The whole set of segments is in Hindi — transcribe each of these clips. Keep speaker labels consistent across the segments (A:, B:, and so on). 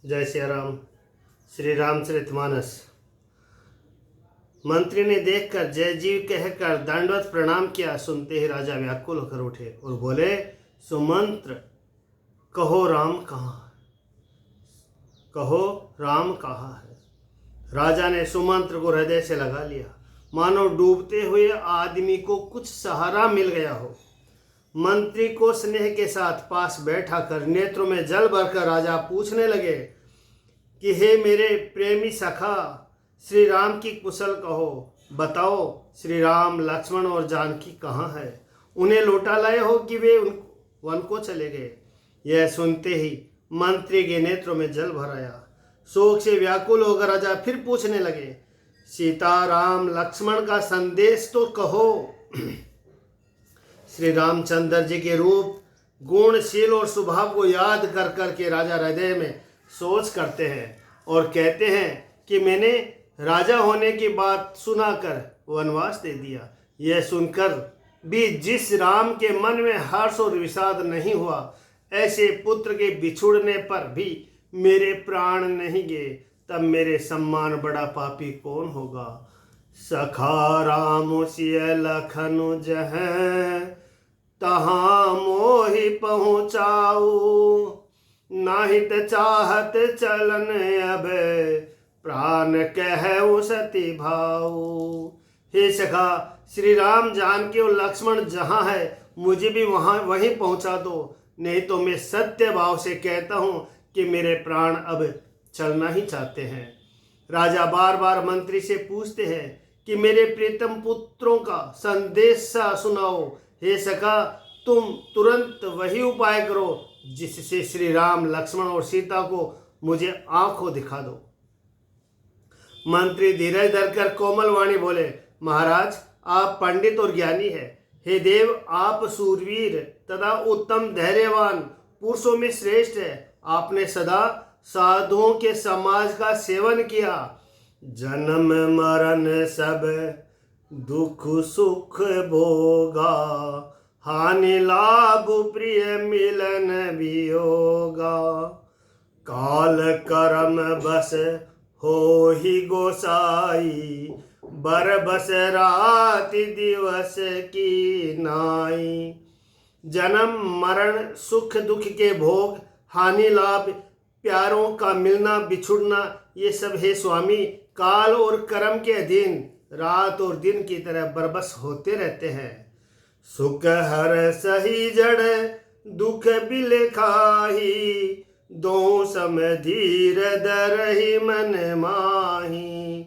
A: जय श्री राम। श्री रामचरितमानस। मंत्री ने देखकर जय जीव कहकर दंडवत प्रणाम किया। सुनते ही राजा व्याकुल होकर उठे और बोले, सुमंत्र, कहो राम कहाँ है। राजा ने सुमंत्र को हृदय से लगा लिया, मानो डूबते हुए आदमी को कुछ सहारा मिल गया हो। मंत्री को स्नेह के साथ पास बैठा कर नेत्रों में जल भरकर राजा पूछने लगे कि हे मेरे प्रेमी सखा, श्री राम की कुशल कहो। बताओ, श्री राम, लक्ष्मण और जानकी कहाँ है? उन्हें लौटा लाए हो कि वे वन को चले गए? यह सुनते ही मंत्री के नेत्रों में जल भर आया। शोक से व्याकुल होकर राजा फिर पूछने लगे, सीता, राम, लक्ष्मण का संदेश तो कहो। श्री रामचंद्र जी के रूप, गुणशील और स्वभाव को याद कर करके राजा हृदय में सोच करते हैं और कहते हैं कि मैंने राजा होने की बात सुनाकर वनवास दे दिया। यह सुनकर भी जिस राम के मन में हर्ष और विषाद नहीं हुआ, ऐसे पुत्र के बिछुड़ने पर भी मेरे प्राण नहीं गए, तब मेरे सम्मान बड़ा पापी कौन होगा। सखा राम सिय लखनु जहाँ, तहाँ मोहि पहुँचाऊ, नाहित चाहत चलन अब, प्राण कहु सती भाऊ। हे सखा, श्री राम, जानकी और लक्ष्मण जहाँ है, मुझे भी वहीं पहुँचा दो, नहीं तो मैं सत्य भाव से कहता हूँ कि मेरे प्राण अब चलना ही चाहते हैं। राजा बार बार मंत्री से पूछते हैं कि मेरे प्रीतम पुत्रों का संदेश सुनाओ। हे सखा, तुम तुरंत वही उपाय करो जिससे श्री राम, लक्ष्मण और सीता को मुझे आंखों दिखा दो। मंत्री धीरज धरकर कोमल वाणी बोले, महाराज, आप पंडित और ज्ञानी हैं। हे देव, आप सूरवीर तथा उत्तम धैर्यवान पुरुषों में श्रेष्ठ है। आपने सदा साधुओं के समाज का सेवन किया। जन्म मरण सब दुख सुख भोगा, हानि लाभ प्रिय मिलन वियोगा। काल कर्म बस हो ही गोसाई, बर बस राति दिवस की नाई। जन्म मरण सुख दुख के भोग, हानि लाभ, प्यारों का मिलना बिछुड़ना, ये सब है स्वामी काल और कर्म के अधीन रात और दिन की तरह बरबस होते रहते हैं। सुख हर सही जड़, दुख बिल खाही, दो सम धीर धरहि मन माही।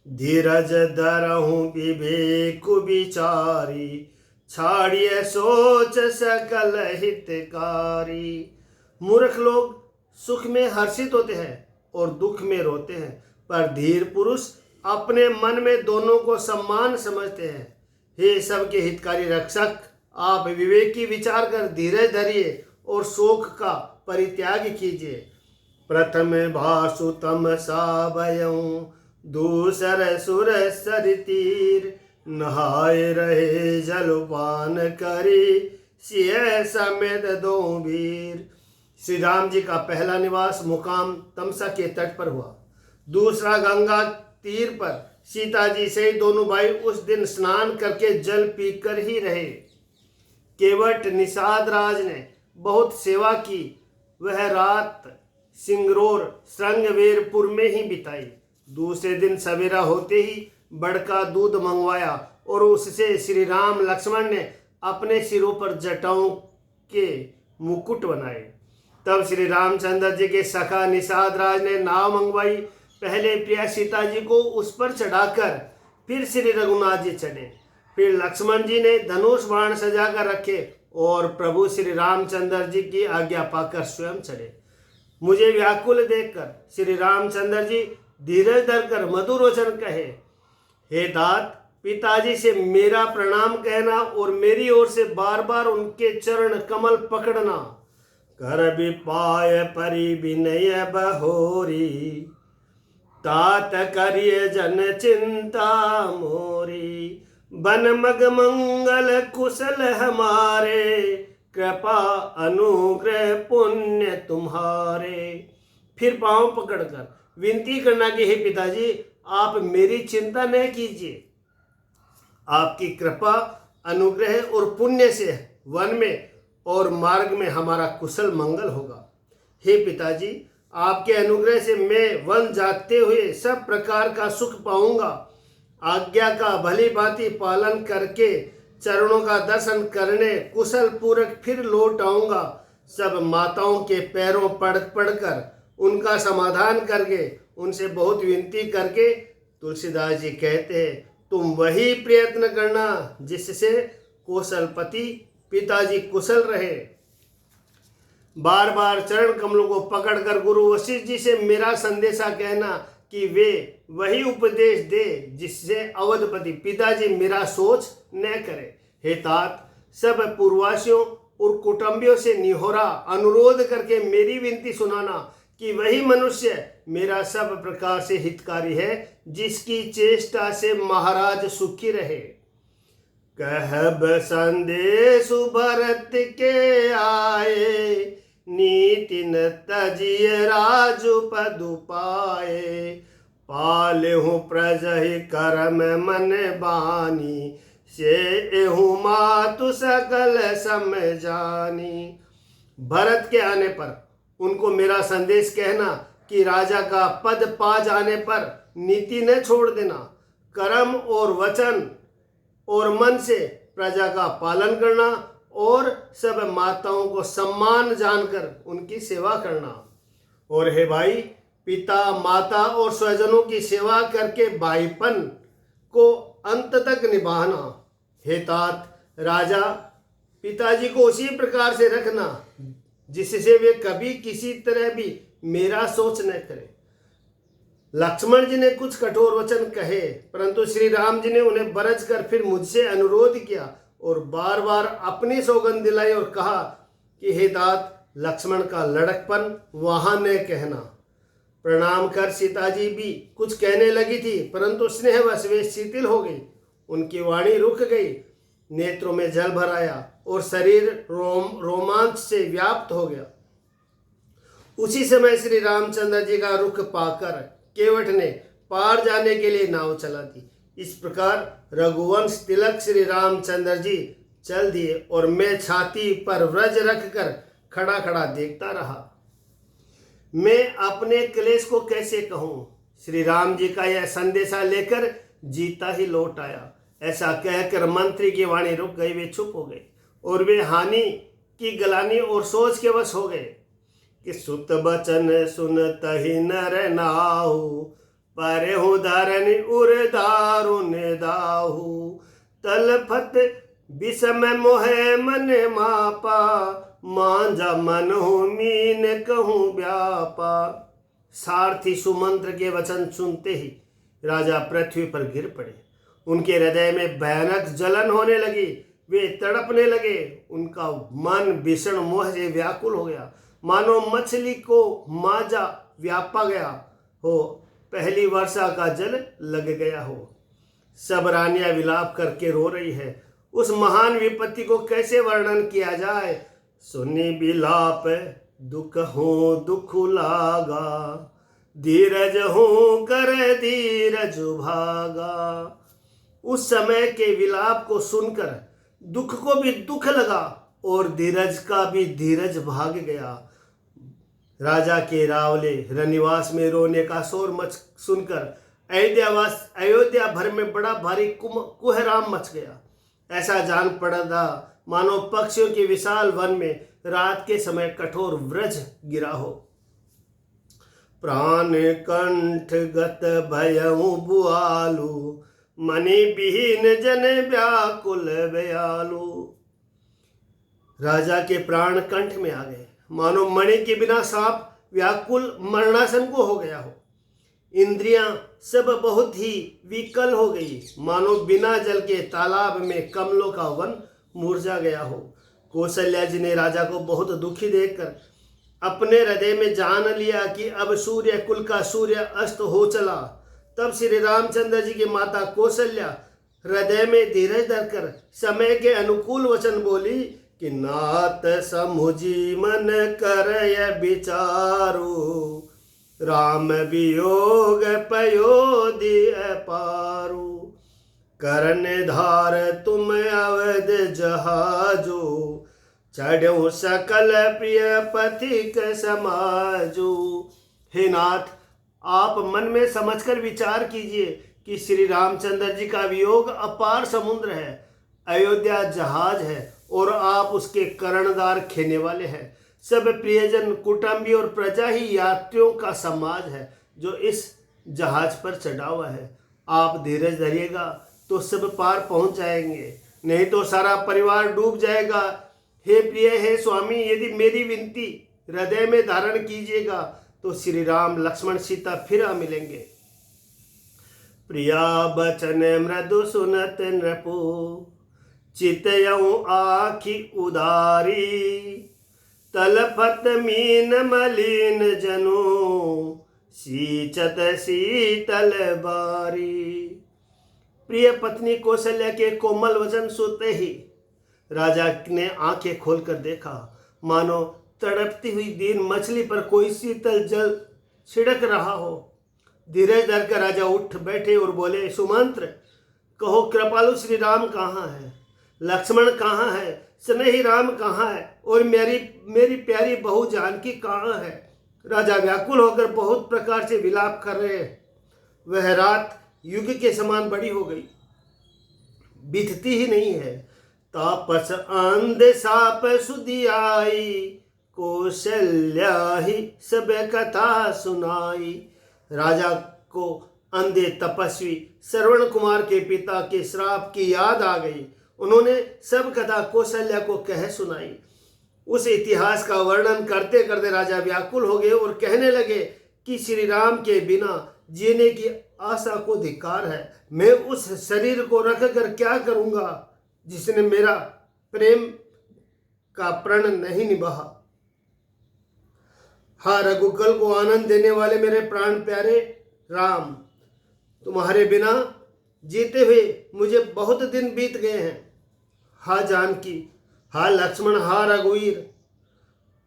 A: धीरज धरहु विवेक विचारी, छाड़िए सोच सकल हितकारी। मूर्ख लोग सुख में हर्षित होते हैं और दुख में रोते हैं, पर धीर पुरुष अपने मन में दोनों को सम्मान समझते हैं। हे सबके हितकारी रक्षक, आप विवेकी विचार कर धीरज धरिए और शोक का परित्याग कीजिए। प्रथम भासु तम सावयं, दूसर सुर सर तीर। नहाए रहे जलपान करी, सिय समेत दो वीर। श्री राम जी का पहला निवास मुकाम तमसा के तट पर हुआ, दूसरा गंगा तीर पर। सीता जी से दोनों भाई उस दिन स्नान करके जल पीकर ही रहे। केवट निषाद राज ने बहुत सेवा की। वह रात सिंगरोर श्रृंगवेरपुर में ही बिताई। दूसरे दिन सवेरा होते ही बड़का दूध मंगवाया और उससे श्री राम लक्ष्मण ने अपने सिरों पर जटाओं के मुकुट बनाए। तब श्री रामचंद्र जी के सखा निषाद राज ने नाव मंगवाई। पहले प्रिया सीता जी को उस पर चढ़ाकर फिर श्री रघुनाथ जी चढ़े। फिर लक्ष्मण जी ने धनुष बाण सजा कर रखे और प्रभु श्री रामचंद्र जी की आज्ञा पाकर स्वयं चढ़े। मुझे व्याकुल देखकर श्री रामचंद्र जी धीरज धरकर मधुर वचन कहे, हे तात, पिताजी से मेरा प्रणाम कहना और मेरी ओर से बार बार उनके चरण कमल पकड़ना। कर विपाय परि विनय बहोरी, तात करिय जन चिंता मोरी। बन मग मंगल कुशल हमारे, कृपा अनुग्रह पुण्य तुम्हारे। फिर पांव पकड़कर विनती करना कि हे पिताजी, आप मेरी चिंता न कीजिए, आपकी कृपा, अनुग्रह और पुण्य से वन में और मार्ग में हमारा कुशल मंगल होगा। हे पिताजी, आपके अनुग्रह से मैं वन जाते हुए सब प्रकार का सुख पाऊंगा। आज्ञा का भली भांति पालन करके चरणों का दर्शन करने कुशल पूर्वक फिर लौट आऊंगा। सब माताओं के पैरों पड़कर उनका समाधान करके उनसे बहुत विनती करके तुलसीदास जी कहते हैं, तुम वही प्रयत्न करना जिससे कौशलपति पिताजी कुशल रहे। बार बार चरण कमलों को पकड़कर गुरु वशिष्ठ जी से मेरा संदेशा कहना कि वे वही उपदेश दे जिससे अवधपति पिताजी मेरा सोच न करे। हे तात, सब पूर्ववासियों और कुटुंबियों से निहोरा अनुरोध करके मेरी विनती सुनाना कि वही मनुष्य मेरा सब प्रकार से हितकारी है जिसकी चेष्टा से महाराज सुखी रहे। कहब संदेश भरत के आए, नीति न तजिय राजु पदु पाए। पालहु प्रजहि करम मन बानी, से एहु मातु सकल समझानी। भरत के आने पर उनको मेरा संदेश कहना कि राजा का पद पा जाने पर नीति न छोड़ देना, कर्म और वचन और मन से प्रजा का पालन करना और सब माताओं को सम्मान जानकर उनकी सेवा करना। और हे भाई, पिता माता और स्वजनों की सेवा करके भाईपन को अंत तक निभाना। हे तात, राजा पिताजी को उसी प्रकार से रखना जिससे वे कभी किसी तरह भी मेरा सोच न करें। लक्ष्मण जी ने कुछ कठोर वचन कहे, परंतु श्री राम जी ने उन्हें बरज कर फिर मुझसे अनुरोध किया और बार बार अपनी सौगंध दिलाई और कहा कि हे तात, लक्ष्मण का लड़कपन वहां न कहना। प्रणाम कर सीता जी भी कुछ कहने लगी थी, परंतु स्नेहवश वे शिथिल हो गई। उनकी वाणी रुक गई, नेत्रों में जल भर आया और शरीर रोमांच से व्याप्त हो गया। उसी समय श्री रामचंद्र जी का रुख पाकर केवट ने पार जाने के लिए नाव चला दी। इस प्रकार रघुवंश तिलक श्री रामचंद्र जी चल दिए और मैं छाती पर व्रज रख कर खड़ा खड़ा देखता रहा। मैं अपने क्लेश को कैसे कहूँ। श्री राम जी का यह संदेशा लेकर जीता ही लौट आया। ऐसा कहकर मंत्री की वाणी रुक गई, वे चुप हो गए और वे हानि की गलानी और सोच के वश हो गए कि सुत बचन सुनत ही नर नाहु, परहु धरन उर दारुन दाहु। तलफत विषम मोहे मन मापा, मांझा मन हो मीन कहूँ व्यापा। सारथी सुमंत्र के वचन सुनते ही राजा पृथ्वी पर गिर पड़े। उनके हृदय में भयानक जलन होने लगी, वे तड़पने लगे। उनका मन भीषण मोह से व्याकुल हो गया, मानो मछली को मांझा व्यापा गया हो, पहली वर्षा का जल लग गया हो। सब रानियां विलाप करके रो रही है। उस महान विपत्ति को कैसे वर्णन किया जाए। सुनी विलाप दुख हो दुख लागा, धीरज हो कर धीरज भागा। उस समय के विलाप को सुनकर दुख को भी दुख लगा और धीरज का भी धीरज भाग गया। राजा के रावले रनिवास में रोने का शोर मच सुनकर अयोध्या भर में बड़ा भारी कुहराम मच गया। ऐसा जान पड़ा था मानो पक्षियों के विशाल वन में रात के समय कठोर व्रज गिरा हो। प्राण कंठ गत भयउ बुआलू, मणि विहीन जन व्याकुल व्यालु। राजा के प्राण कंठ में आ गए, मानो मणि के बिना सांप व्याकुल मरणासन को हो गया हो। इंद्रियां सब बहुत ही विकल हो गई, मानो बिना जल के तालाब में कमलों का वन मुरझा गया हो। कौशल्या जी ने राजा को बहुत दुखी देखकर अपने हृदय में जान लिया कि अब सूर्य कुल का सूर्य अस्त हो चला। तब श्री रामचंद्र जी की माता कौशल्या हृदय में धीरज धरकर समय के अनुकूल वचन बोली कि नाथ समुझी मन कर विचारो, राम वियोग पयोधि अपारू, करन धार तुम अवध जहाजो, चढ़ो सकल प्रिय पथिक समाजो। हे नाथ, आप मन में समझकर विचार कीजिए कि श्री रामचंद्र जी का वियोग अपार समुद्र है, अयोध्या जहाज है और आप उसके कर्णधार खेने वाले हैं। सब प्रियजन, कुटुंबी और प्रजा ही यात्रियों का समाज है जो इस जहाज पर चढ़ा हुआ है। आप धीरज धरिएगा तो सब पार पहुंच जाएंगे, नहीं तो सारा परिवार डूब जाएगा। हे प्रिय, हे स्वामी, यदि मेरी विनती हृदय में धारण कीजिएगा तो श्री राम लक्ष्मण सीता फिर आ मिलेंगे। प्रिया बचन मृदु सुनत नृपु, चितयऊ आखि उदारी, तलफत मीन मलिन जनु, सींचत शीतल बारी। प्रिय पत्नी कौशल्या के कोमल वचन सुनते ही राजा ने आंखें खोलकर देखा, मानो तड़पती हुई दीन मछली पर कोई शीतल जल छिड़क रहा हो। धीरज धरकर राजा उठ बैठे और बोले, सुमंत्र, कहो कृपालु श्री राम कहाँ है, लक्ष्मण कहाँ है, स्नेही राम कहाँ है और मेरी प्यारी बहू जानकी कहाँ है। राजा व्याकुल होकर बहुत प्रकार से विलाप कर रहे हैं। वह रात युग के समान बड़ी हो गई, बीतती ही नहीं है। तापस अंध साप सुधियाई, कौशल्या ही सब कथा सुनाई। राजा को अंधे तपस्वी श्रवण कुमार के पिता के श्राप की याद आ गई। उन्होंने सब कथा कौशल्या को कह सुनाई। उस इतिहास का वर्णन करते करते राजा व्याकुल हो गए और कहने लगे कि श्री राम के बिना जीने की आशा को धिक्कार है। मैं उस शरीर को रख कर क्या करूंगा जिसने मेरा प्रेम का प्रण नहीं निभाया। हाँ रघुकुल को आनंद देने वाले मेरे प्राण प्यारे राम, तुम्हारे बिना जीते हुए मुझे बहुत दिन बीत गए हैं। हा जानकी, हा लक्ष्मण, हा रघुवीर,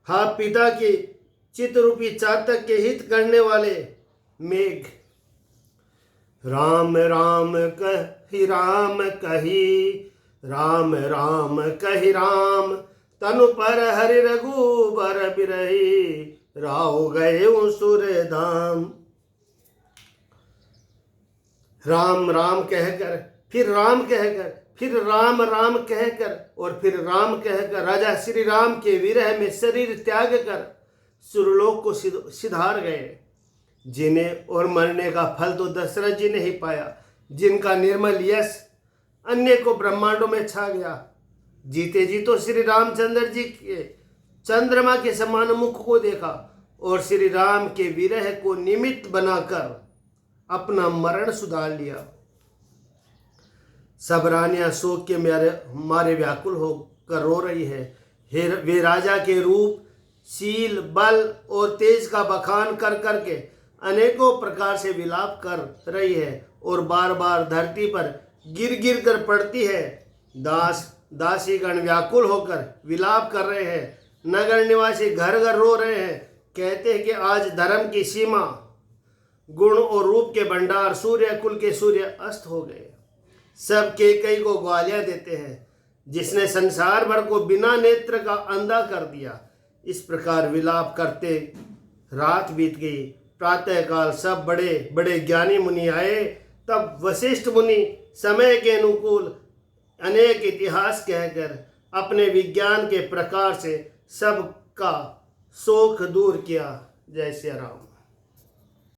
A: हा पिता के चित्तरूपी चातक के हित करने वाले मेघ। राम राम कही राम कही, राम राम कही राम, तनु पर हरि रघुबर बिरही, राव गए सुर धाम। राम राम कहकर, फिर राम कहकर, फिर राम राम कहकर और फिर राम कहकर राजा श्री राम के विरह में शरीर त्याग कर सुरलोक को सिधार गए। जीने और मरने का फल तो दशरथ जी ने ही पाया, जिनका निर्मल यश अन्य को ब्रह्मांडों में छा गया। जीते जी तो श्री रामचंद्र जी के चंद्रमा के समान मुख को देखा और श्री राम के विरह को निमित्त बनाकर अपना मरण सुधार लिया। सब रानियां शोक के मारे व्याकुल होकर रो रही है। वे राजा के रूप, शील, बल और तेज का बखान कर करके अनेकों प्रकार से विलाप कर रही है और बार बार धरती पर गिर गिर कर पड़ती है। दासीगण व्याकुल होकर विलाप कर रहे हैं। नगर निवासी घर घर रो रहे हैं। कहते हैं कि आज धर्म की सीमा, गुण और रूप के भंडार, सूर्य कुल के सूर्य अस्त हो गए। सब कई को ग्वालियां देते हैं, जिसने संसार भर को बिना नेत्र का अंधा कर दिया। इस प्रकार विलाप करते रात बीत गई। प्रातःकाल सब बड़े बड़े ज्ञानी मुनि आए। तब वशिष्ठ मुनि समय के अनुकूल अनेक इतिहास कहकर अपने विज्ञान के प्रकार से सबका शोक दूर किया। जय श्री राम।